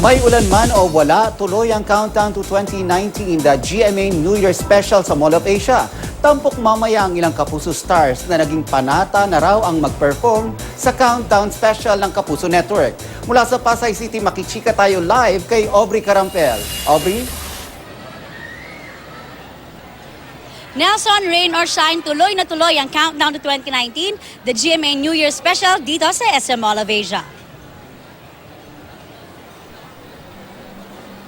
May ulan man o wala, tuloy ang countdown to 2019, the GMA New Year Special sa Mall of Asia. Tampok mamaya ang ilang Kapuso stars na naging panata na raw ang mag-perform sa countdown special ng Kapuso Network. Mula sa Pasay City, makichika tayo live kay Aubrey Carampel. Aubrey? Nelson, rain or shine, tuloy na tuloy ang countdown to 2019, the GMA New Year Special dito sa SM Mall of Asia.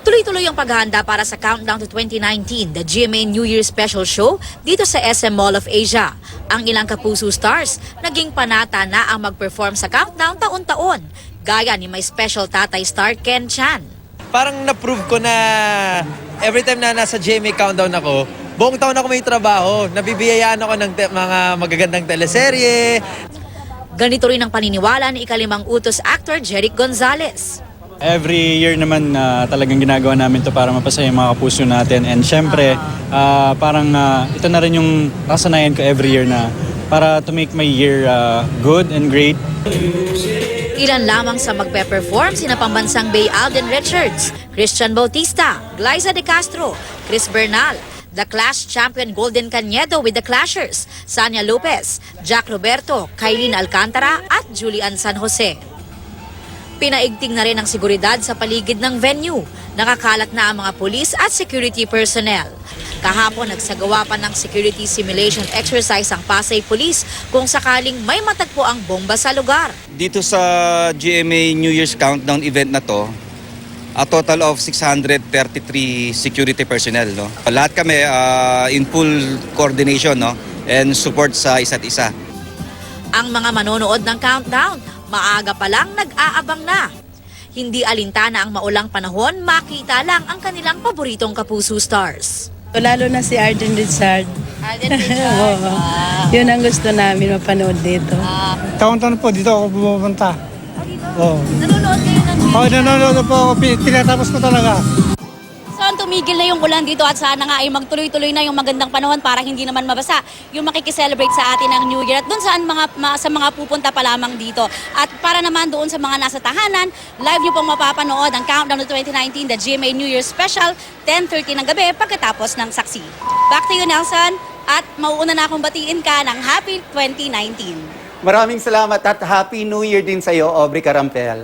Tuloy-tuloy ang paghahanda para sa Countdown to 2019, the GMA New Year Special Show dito sa SM Mall of Asia. Ang ilang Kapuso stars naging panata na ang mag-perform sa countdown taon-taon, gaya ni may special tatay star Ken Chan. Parang na-prove ko na every time na nasa GMA Countdown ako, buong taon ako may trabaho. Nabibiyayaan ako ng mga magagandang teleserye. Ganito rin ang paniniwala ni ikalimang utos actor Jeric Gonzalez. Every year naman talagang ginagawa namin to para mapasaya yung mga kapuso natin. And syempre, ito na rin yung kasanayan ko every year na para to make my year good and great. Ilan lamang sa magpe-perform sina pambansang Bay Alden Richards, Christian Bautista, Glyza De Castro, Chris Bernal, The Clash champion Golden Cañedo with The Clashers, Sanya Lopez, Jack Roberto, Kailin Alcantara at Julian San Jose. Pinaigting na rin ang seguridad sa paligid ng venue. Nakakalat na ang mga pulis at security personnel. Kahapon nagsagawa pa ng security simulation exercise ang Pasay Police kung sakaling may matagpo ang bomba sa lugar. Dito sa GMA New Year's Countdown event na to, a total of 633 security personnel. No? Lahat kami in full coordination, no? And support sa isa't isa. Ang mga manonood ng countdown, maaga pa lang nag-aabang na. Hindi alintana ang maulang panahon, makita lang ang kanilang paboritong Kapuso stars. Lalo na si Arden Richard. Arden Richard? Oo. Yun ang gusto namin mapanood dito. Taon-taon po dito ako pumunta. Oo. Nanonood kayo ng Oo, nanonood po ako. Tinatapos ko talaga. Saan tumigil na yung ulan dito at sana nga ay magtuloy-tuloy na yung magandang panahon para hindi naman mabasa yung makikiselebrate sa atin ng New Year at doon saan sa mga pupunta pa lamang dito. At para naman doon sa mga nasa tahanan, live nyo pong mapapanood ang Countdown to 2019, the GMA New Year Special, 10:30 ng gabi pagkatapos ng saksi. Back to you, Nelson, at mauuna na akong batiin ka ng Happy 2019. Maraming salamat at Happy New Year din sa iyo, Aubrey Carampel.